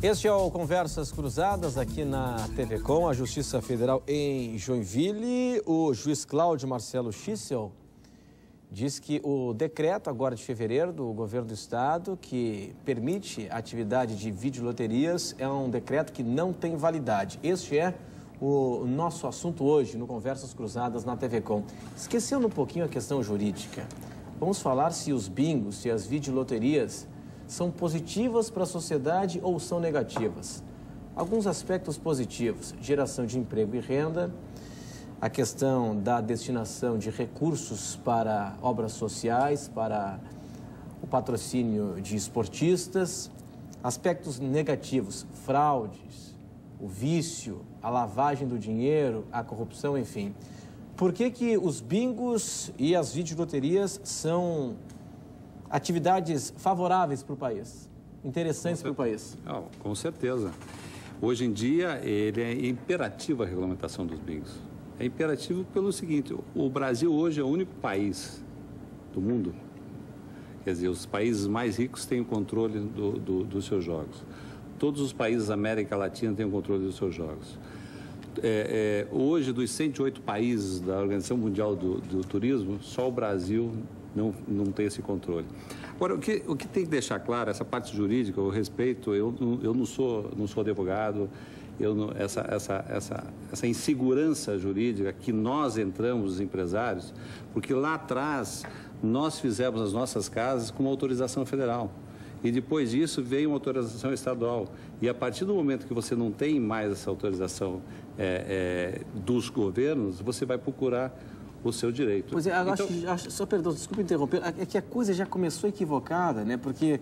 Este é o Conversas Cruzadas aqui na TV Com, a Justiça Federal em Joinville. O juiz Cláudio Marcelo Schissel diz que o decreto agora de fevereiro do governo do estado que permite a atividade de videoloterias é um decreto que não tem validade. Este é o nosso assunto hoje no Conversas Cruzadas na TV Com. Esquecendo um pouquinho a questão jurídica, vamos falar se os bingos, se as videoloterias são positivas para a sociedade ou são negativas. Alguns aspectos positivos: geração de emprego e renda, a questão da destinação de recursos para obras sociais, para o patrocínio de esportistas. Aspectos negativos: fraudes, o vício, a lavagem do dinheiro, a corrupção, enfim. Por que os bingos e as videoloterias são atividades favoráveis para o país, interessantes para o país? Não, com certeza. Hoje em dia, ele é imperativo a regulamentação dos bingos. É imperativo pelo seguinte: o Brasil hoje é o único país do mundo, quer dizer, os países mais ricos têm o controle dos seus jogos. Todos os países da América Latina têm o controle dos seus jogos. Hoje, dos 108 países da Organização Mundial do Turismo, só o Brasil não tem esse controle. Agora, o que tem que deixar claro, essa parte jurídica, eu respeito, eu não sou advogado, essa insegurança jurídica que nós entramos, os empresários, porque lá atrás nós fizemos as nossas casas com uma autorização federal. E depois disso veio uma autorização estadual. E a partir do momento que você não tem mais essa autorização dos governos, você vai procurar o seu direito. Pois é, só perdão, desculpe interromper, é que a coisa já começou equivocada, né? Porque,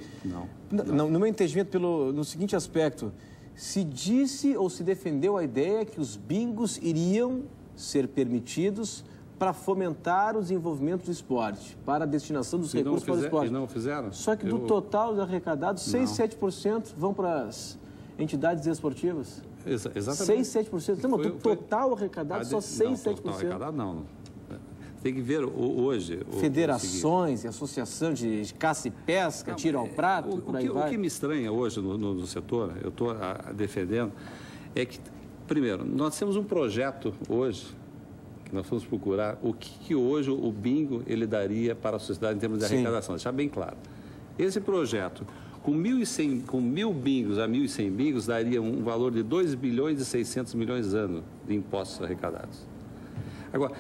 no meu entendimento, no seguinte aspecto, se disse ou se defendeu a ideia que os bingos iriam ser permitidos para fomentar o desenvolvimento do esporte, para a destinação dos recursos para o esporte. E não fizeram? Só que do total dos arrecadados, 6, 7% vão para as entidades esportivas. Exatamente. 6, 7%. Então, do total arrecadado, só 6, 7%. Total arrecadado, não. Tem que ver hoje... Federações e associação de caça e pesca, tiro ao prato, por aí vai. O que me estranha hoje no setor, eu estou defendendo, é que, primeiro, nós temos um projeto hoje, que nós vamos procurar o que hoje o bingo ele daria para a sociedade em termos de arrecadação, deixar bem claro. Esse projeto, com 1.000 bingos a 1.100 bingos, daria um valor de 2 bilhões e 600 milhões ano de impostos arrecadados. Agora,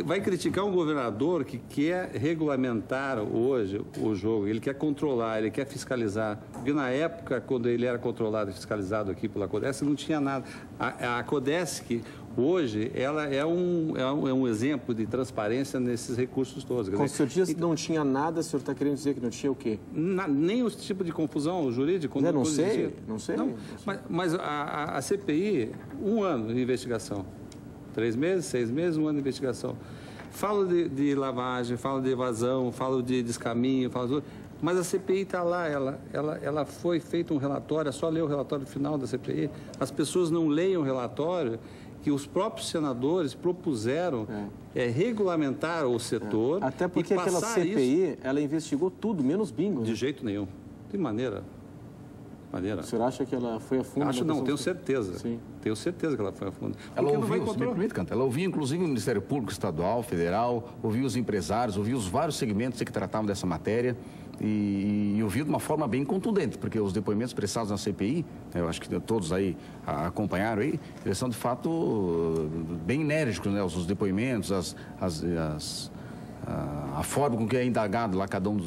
vai criticar um governador que quer regulamentar hoje o jogo, ele quer controlar, ele quer fiscalizar. Porque na época, quando ele era controlado e fiscalizado aqui pela Codesc, não tinha nada. A Codesc, hoje, ela é um exemplo de transparência nesses recursos todos. Quando o senhor diz que não tinha nada, o senhor está querendo dizer que não tinha o quê? Nem o tipo de confusão jurídica. Não sei. Mas a CPI, 1 ano de investigação. 3 meses, 6 meses, 1 ano de investigação. Falo de lavagem, falo de evasão, falo de descaminho, mas a CPI está lá, ela foi feito um relatório, é só ler o relatório final da CPI. As pessoas não leem o relatório que os próprios senadores propuseram regulamentar o setor. Até porque aquela CPI, ela investigou tudo, menos bingo. De jeito nenhum, de maneira. O senhor acha que ela foi a fundo? Acho não, tenho certeza. Sim. Tenho certeza que ela foi a fundo. Ela ouviu, inclusive, o Ministério Público Estadual, Federal, ouviu os empresários, ouviu os vários segmentos que tratavam dessa matéria e ouviu de uma forma bem contundente, porque os depoimentos prestados na CPI, eu acho que todos aí acompanharam aí, eles são de fato bem enérgicos, né? Os depoimentos, a forma com que é indagado lá cada um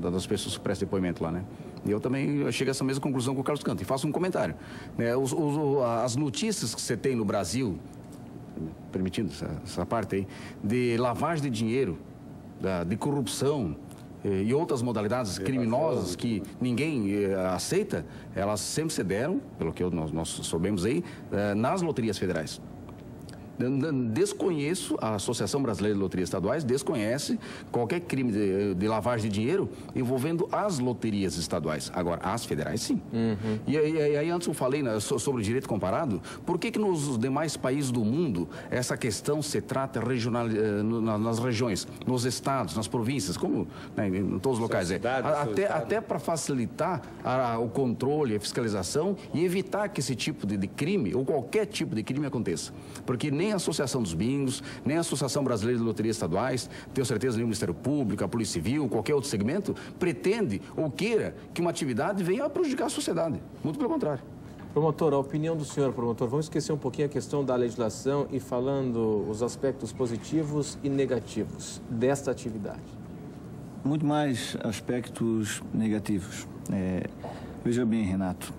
das pessoas que prestam depoimento lá, né? E eu também chego a essa mesma conclusão com o Carlos Canto. E faço um comentário. As notícias que você tem no Brasil, permitindo essa parte aí, de lavagem de dinheiro, de corrupção e outras modalidades criminosas que ninguém aceita, elas sempre se deram, pelo que nós soubemos aí, nas loterias federais. Desconheço, a Associação Brasileira de Loterias Estaduais desconhece qualquer crime de lavagem de dinheiro envolvendo as loterias estaduais. Agora, as federais, sim. E aí, antes eu falei sobre o direito comparado, por que nos demais países do mundo essa questão se trata regional, nas regiões, nos estados, nas províncias, como em todos os locais? Até para facilitar o controle, a fiscalização e evitar que esse tipo de crime, ou qualquer tipo de crime aconteça. Porque nem a Associação dos Bingos, nem a Associação Brasileira de Loterias Estaduais, tenho certeza nem o Ministério Público, a Polícia Civil, qualquer outro segmento, pretende ou queira que uma atividade venha a prejudicar a sociedade. Muito pelo contrário. Promotor, a opinião do senhor, promotor, vamos esquecer um pouquinho a questão da legislação e falando os aspectos positivos e negativos desta atividade. Muito mais aspectos negativos. Veja bem, Renato,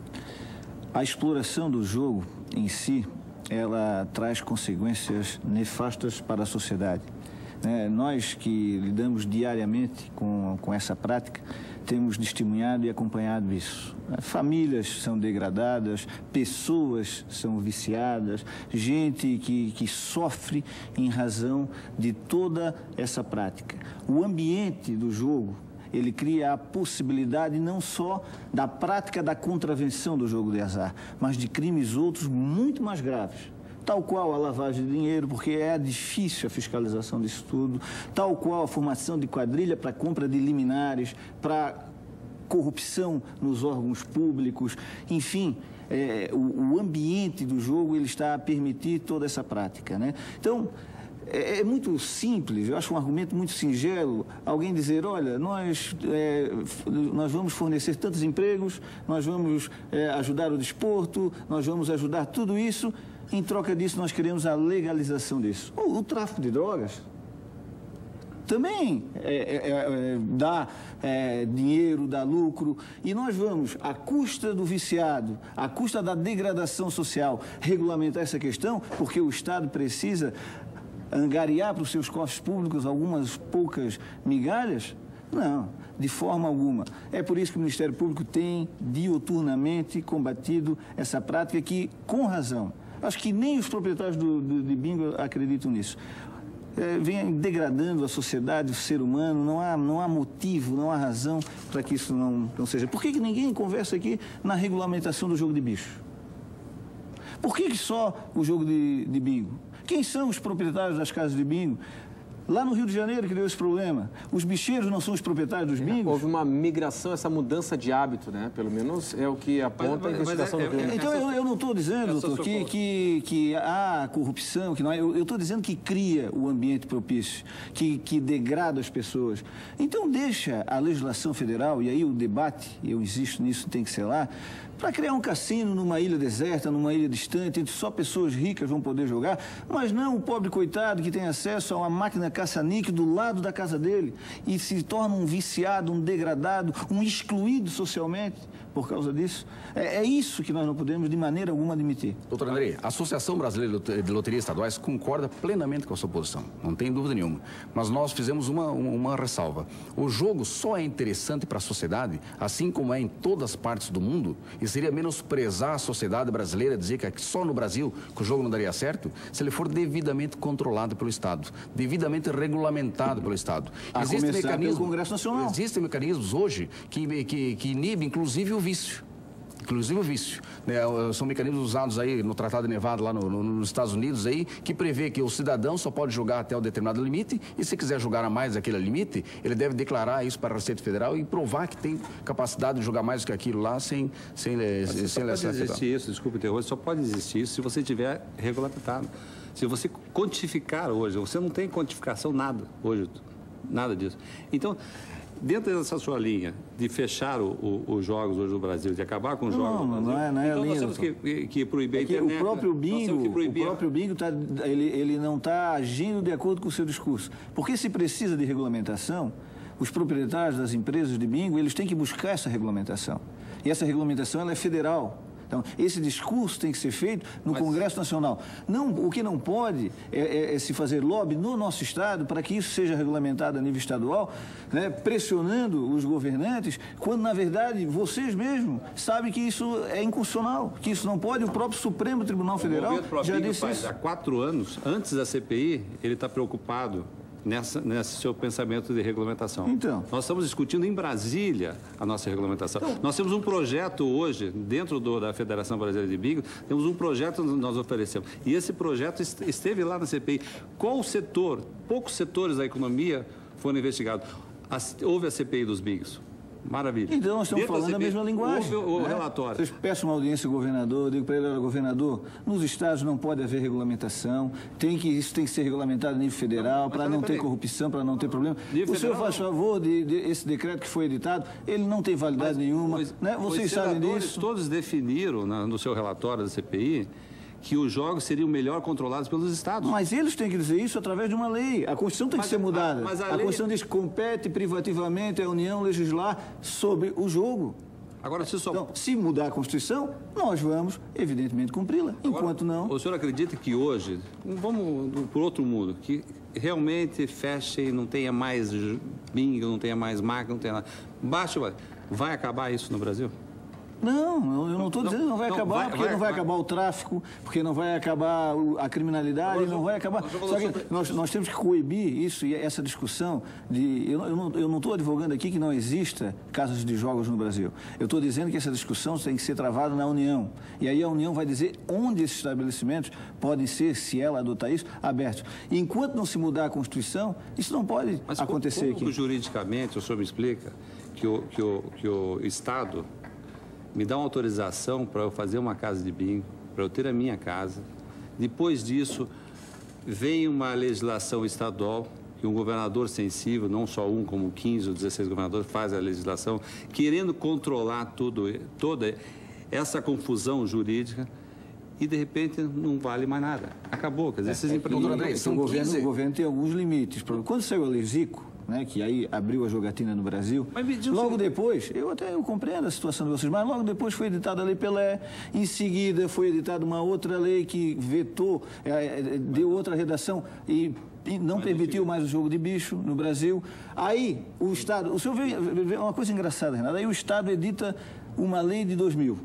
a exploração do jogo em si, ela traz consequências nefastas para a sociedade. Nós que lidamos diariamente com essa prática, temos testemunhado e acompanhado isso. Famílias são degradadas, pessoas são viciadas, gente que sofre em razão de toda essa prática. O ambiente do jogo, ele cria a possibilidade não só da prática da contravenção do jogo de azar, mas de crimes outros muito mais graves. Tal qual a lavagem de dinheiro, porque é difícil a fiscalização disso tudo, tal qual a formação de quadrilha para compra de liminares, para corrupção nos órgãos públicos, enfim, o ambiente do jogo ele está a permitir toda essa prática, né? Então, é muito simples, eu acho um argumento muito singelo, alguém dizer, olha, nós vamos fornecer tantos empregos, nós vamos ajudar o desporto, nós vamos ajudar tudo isso, em troca disso nós queremos a legalização disso. O tráfico de drogas também dá dinheiro, dá lucro, e nós vamos, à custa do viciado, à custa da degradação social, regulamentar essa questão, porque o Estado precisa angariar para os seus cofres públicos algumas poucas migalhas? Não, de forma alguma. É por isso que o Ministério Público tem diuturnamente combatido essa prática que, com razão, acho que nem os proprietários de bingo acreditam nisso. Vem degradando a sociedade, o ser humano, não há motivo, não há razão para que isso não seja. Por que ninguém conversa aqui na regulamentação do jogo de bicho? Por que só o jogo de bingo? Quem são os proprietários das casas de bingo? Lá no Rio de Janeiro que deu esse problema. Os bicheiros não são os proprietários dos bingos? Houve uma migração, essa mudança de hábito, né? Pelo menos é o que aponta a investigação do Rio. Então eu não estou dizendo, doutor, que há corrupção, que não é. Eu estou dizendo que cria o ambiente propício, que degrada as pessoas. Então deixa a legislação federal, e aí o debate, eu insisto nisso, tem que ser lá, para criar um cassino numa ilha deserta, numa ilha distante, onde só pessoas ricas vão poder jogar, mas não o pobre coitado que tem acesso a uma máquina caça-níquel do lado da casa dele e se torna um viciado, um degradado, um excluído socialmente por causa disso. É isso que nós não podemos de maneira alguma admitir. Doutor André, a Associação Brasileira de Loterias Estaduais concorda plenamente com a sua posição, não tem dúvida nenhuma. Mas nós fizemos uma ressalva. O jogo só é interessante para a sociedade, assim como é em todas as partes do mundo, e seria menosprezar a sociedade brasileira, dizer que só no Brasil que o jogo não daria certo, se ele for devidamente controlado pelo Estado, devidamente regulamentado pelo Estado. Existem mecanismos pelo Congresso Nacional. Existem mecanismos hoje que inibem, inclusive, o vício. São mecanismos usados aí no Tratado de Nevada, lá nos Estados Unidos, aí, que prevê que o cidadão só pode jogar até um determinado limite e, se quiser jogar a mais daquele limite, ele deve declarar isso para a Receita Federal e provar que tem capacidade de jogar mais do que aquilo lá sem existir isso, desculpe o terror, só pode existir isso se você tiver regulamentado. Se você quantificar hoje, você não tem quantificação nada hoje, nada disso. Então, dentro dessa sua linha de fechar os jogos hoje no Brasil, de acabar com os jogos no Brasil, não é então linha, nós temos que proibir a internet. O próprio bingo ele não está agindo de acordo com o seu discurso. Porque se precisa de regulamentação, os proprietários das empresas de bingo, eles têm que buscar essa regulamentação. E essa regulamentação ela é federal. Então, esse discurso tem que ser feito no Congresso Nacional. Não, o que não pode é se fazer lobby no nosso Estado para que isso seja regulamentado a nível estadual, né, pressionando os governantes, quando, na verdade, vocês mesmos sabem que isso é inconstitucional, que isso não pode. O próprio Supremo Tribunal Federal já disse isso. Há 4 anos, antes da CPI, ele está preocupado nesse seu pensamento de regulamentação. Então, nós estamos discutindo em Brasília a nossa regulamentação. Então, nós temos um projeto hoje, dentro da Federação Brasileira de Bingo, temos um projeto que nós oferecemos. E esse projeto esteve lá na CPI. Qual setor, poucos setores da economia foram investigados? Houve a CPI dos bingos. Maravilha. Então, nós estamos falando a mesma linguagem. Houve o relatório. Vocês peçam uma audiência ao governador, eu digo para ele, governador, nos estados não pode haver regulamentação, isso tem que ser regulamentado a nível federal, para não ter corrupção, para não ter problema. O senhor faz favor esse decreto que foi editado, ele não tem validade nenhuma, né? Vocês sabem disso. Todos definiram no seu relatório da CPI que os jogos seriam melhor controlados pelos estados. Mas eles têm que dizer isso através de uma lei. A Constituição tem que ser mudada. A Constituição diz que compete privativamente à União legislar sobre o jogo. Agora, Então, se mudar a Constituição, nós vamos, evidentemente, cumpri-la. Enquanto não... O senhor acredita que hoje, vamos por outro mundo, que realmente feche e não tenha mais bingo, não tenha mais máquina, não tenha nada. Vai acabar isso no Brasil? Não, eu não estou dizendo que não vai acabar, porque não vai acabar o tráfico, porque não vai acabar a criminalidade, não vai acabar. Só que nós temos que coibir isso e essa discussão de... Eu não estou advogando aqui que não exista casos de jogos no Brasil. Eu estou dizendo que essa discussão tem que ser travada na União. E aí a União vai dizer onde esses estabelecimentos podem ser, se ela adotar isso, abertos. E enquanto não se mudar a Constituição, isso não pode acontecer aqui. Mas juridicamente, o senhor me explica que o Estado me dá uma autorização para eu fazer uma casa de bingo, para eu ter a minha casa. Depois disso, vem uma legislação estadual e um governador sensível, não só um, como 15 ou 16 governadores, faz a legislação, querendo controlar toda essa confusão jurídica e, de repente, não vale mais nada. Acabou. Quer dizer, esses empreendedores... O governo tem alguns limites. Quando saiu a Lei Zico, né, que aí abriu a jogatina no Brasil, logo depois, eu compreendo a situação de vocês, mas logo depois foi editada a Lei Pelé, em seguida foi editada uma outra lei que vetou, deu outra redação e não permitiu mais o jogo de bicho no Brasil. Aí o Estado, o senhor vê uma coisa engraçada, Renato, aí o Estado edita uma lei de 2000,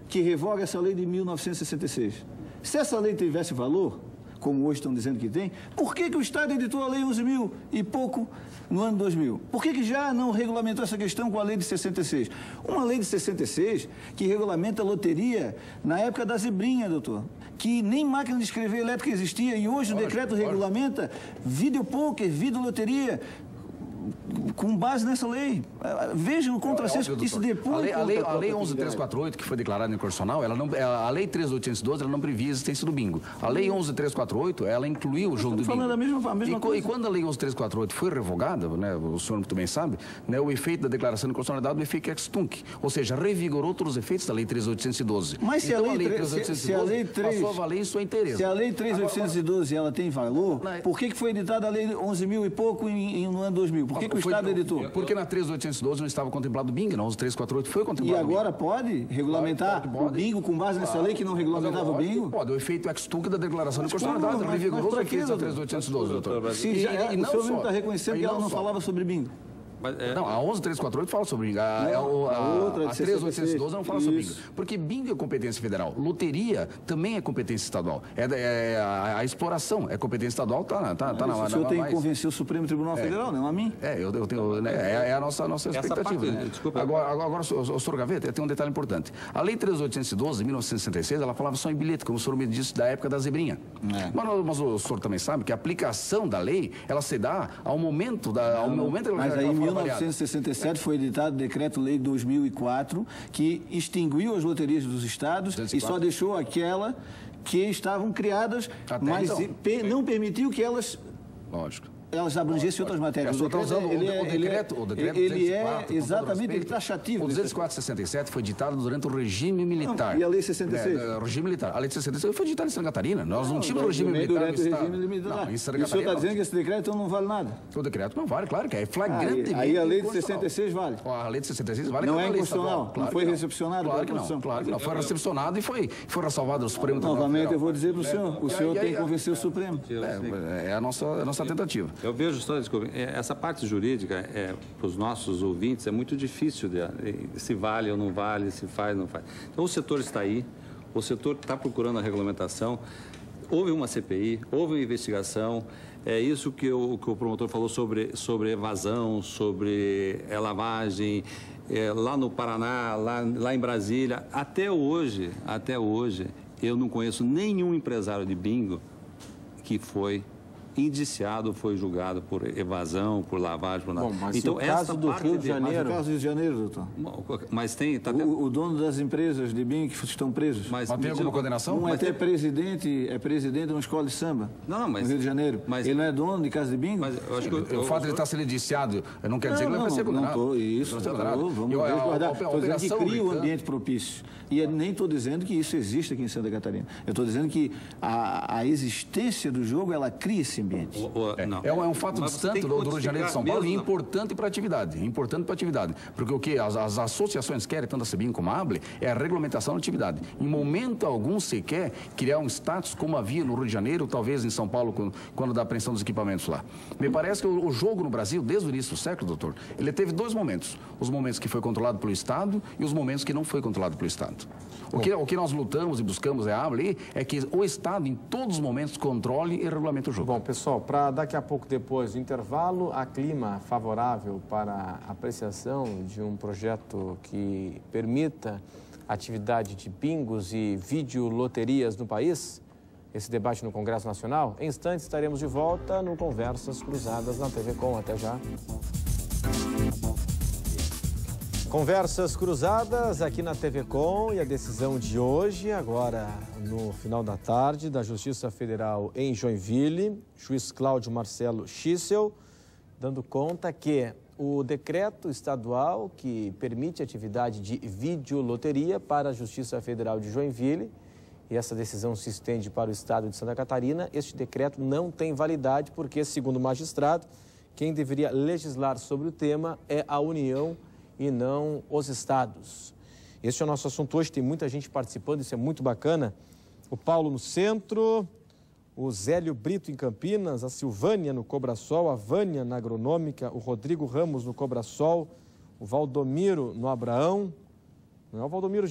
que revoga essa lei de 1966. Se essa lei tivesse valor, como hoje estão dizendo que tem, por que o Estado editou a Lei 11.000 e pouco no ano 2000? Por que já não regulamentou essa questão com a Lei de 66? Uma lei de 66 que regulamenta a loteria na época da zebrinha, doutor, que nem máquina de escrever elétrica existia e hoje o decreto regulamenta videopôquer, videoloteria, com base nessa lei. Vejam o contrassenso que isso depois... A lei 11.348, que foi declarada inconstitucional, a lei 13.812, ela não previa a existência do bingo. A lei 11.348, ela incluiu o jogo do bingo. Falando a mesma coisa. E quando a lei 11.348 foi revogada, né, o senhor muito bem sabe, né, o efeito da declaração de inconstitucionalidade, o efeito ex tunc, ou seja, revigorou todos os efeitos da lei 13.812. Mas se então, a lei 13.812 passou a valer em sua inteireza. Se a lei 13.812 ela tem valor, por que foi editada a lei 11.000 e pouco no ano 2000? Por que o Estado editou? Porque na 13.812 não estava contemplado o bingo, na 11.348 foi contemplado. E agora pode regulamentar o bingo com base nessa lei que não regulamentava o bingo? Pode, o efeito ex tunc da declaração de constitucionalidade revigorou os efeitos da 13.812, doutor. O senhor não está reconhecendo que ela não falava sobre bingo. Não, a 11.348 fala sobre bingo. A 13.812 não fala sobre bingo. Porque bingo é competência federal. Loteria também é competência estadual. A exploração é competência estadual, tá na... O senhor tem que convencer o Supremo Tribunal Federal, não a mim? Eu tenho... É a nossa expectativa. Parte, né? Desculpa. Agora, o senhor Gaveta, tem um detalhe importante. A Lei 13.812, de 1966, ela falava só em bilhete, como o senhor me disse, da época da zebrinha. Mas o senhor também sabe que a aplicação da lei, ela se dá ao momento da... Mas aí, em 1967 foi editado o Decreto-Lei 2004, que extinguiu as loterias dos estados e só deixou aquela que estavam criadas, mas não permitiu que elas elas abrangessem outras matérias. O decreto ele é exatamente, ele taxativo. O 204/67 foi ditado durante o regime militar. E a lei 66? O regime militar. A lei de 66 foi ditada em Santa Catarina. Nós não tínhamos regime militar durante o regime militar. Não, e o senhor está dizendo que esse decreto então não vale nada? O decreto não vale, claro que é flagrantemente aí a lei de 66 vale? A lei de 66 vale. Não é inconstitucional? Claro não foi recepcionado? Claro que não. Claro que não. Foi recepcionado e foi ressalvado no Supremo Tribunal Federal. Novamente eu vou dizer para o senhor tem que convencer o Supremo. É a nossa tentativa. Eu vejo, desculpe, essa parte jurídica, para os nossos ouvintes, é muito difícil se vale ou não vale, se faz ou não faz. Então, o setor está aí, o setor está procurando a regulamentação, houve uma CPI, houve uma investigação, é isso que o promotor falou sobre evasão, sobre lavagem, lá no Paraná, lá em Brasília. Até hoje, eu não conheço nenhum empresário de bingo que foi indiciado, foi julgado por evasão, por lavagem, por nada. Bom, mas então, o caso do Rio de Janeiro... Mas o caso do Rio de Janeiro, doutor? Mas tem... O dono das empresas de bingo que estão presos. Mas tem alguma condenação? Um até presidente de uma escola de samba no Rio de Janeiro. Ele não é dono de casa de bingo? Mas eu acho que o fato de ele estar sendo indiciado não quer dizer que ele vai ser condenado. Vamos resguardar. Estou dizendo que cria um ambiente propício. E nem estou dizendo que isso existe aqui em Santa Catarina. Eu estou dizendo que a existência do jogo, ela cria esse ambiente. É um fato distante do Rio de Janeiro e de São Paulo e importante para a atividade. Porque o que as associações querem, tanto a CBIM como a ABLE, é a regulamentação da atividade. Em momento algum se quer criar um status como havia no Rio de Janeiro, talvez em São Paulo, quando da apreensão dos equipamentos lá. Me parece que o jogo no Brasil, desde o início do século, doutor, ele teve dois momentos. Os momentos que foi controlado pelo Estado e os momentos que não foi controlado pelo Estado. O que nós lutamos e buscamos a ABLE é que o Estado, em todos os momentos, controle e regulamente o jogo. Bom, pessoal, para daqui a pouco, depois do intervalo, há clima favorável para a apreciação de um projeto que permita atividade de bingos e videoloterias no país? Esse debate no Congresso Nacional? Em instantes estaremos de volta no Conversas Cruzadas na TV Com. Até já. Conversas Cruzadas aqui na TV Com e a decisão de hoje, agora no final da tarde, da Justiça Federal em Joinville, juiz Cláudio Marcelo Schissel, dando conta que o decreto estadual que permite atividade de videoloteria para a Justiça Federal de Joinville, e essa decisão se estende para o estado de Santa Catarina, este decreto não tem validade porque, segundo o magistrado, quem deveria legislar sobre o tema é a União e não os estados. Esse é o nosso assunto hoje, tem muita gente participando, isso é muito bacana. O Paulo no centro, o Zélio Brito em Campinas, a Silvânia no Cobrasol, a Vânia na Agronômica, o Rodrigo Ramos no Cobrasol, o Valdomiro no Abraão, não é o Valdomiro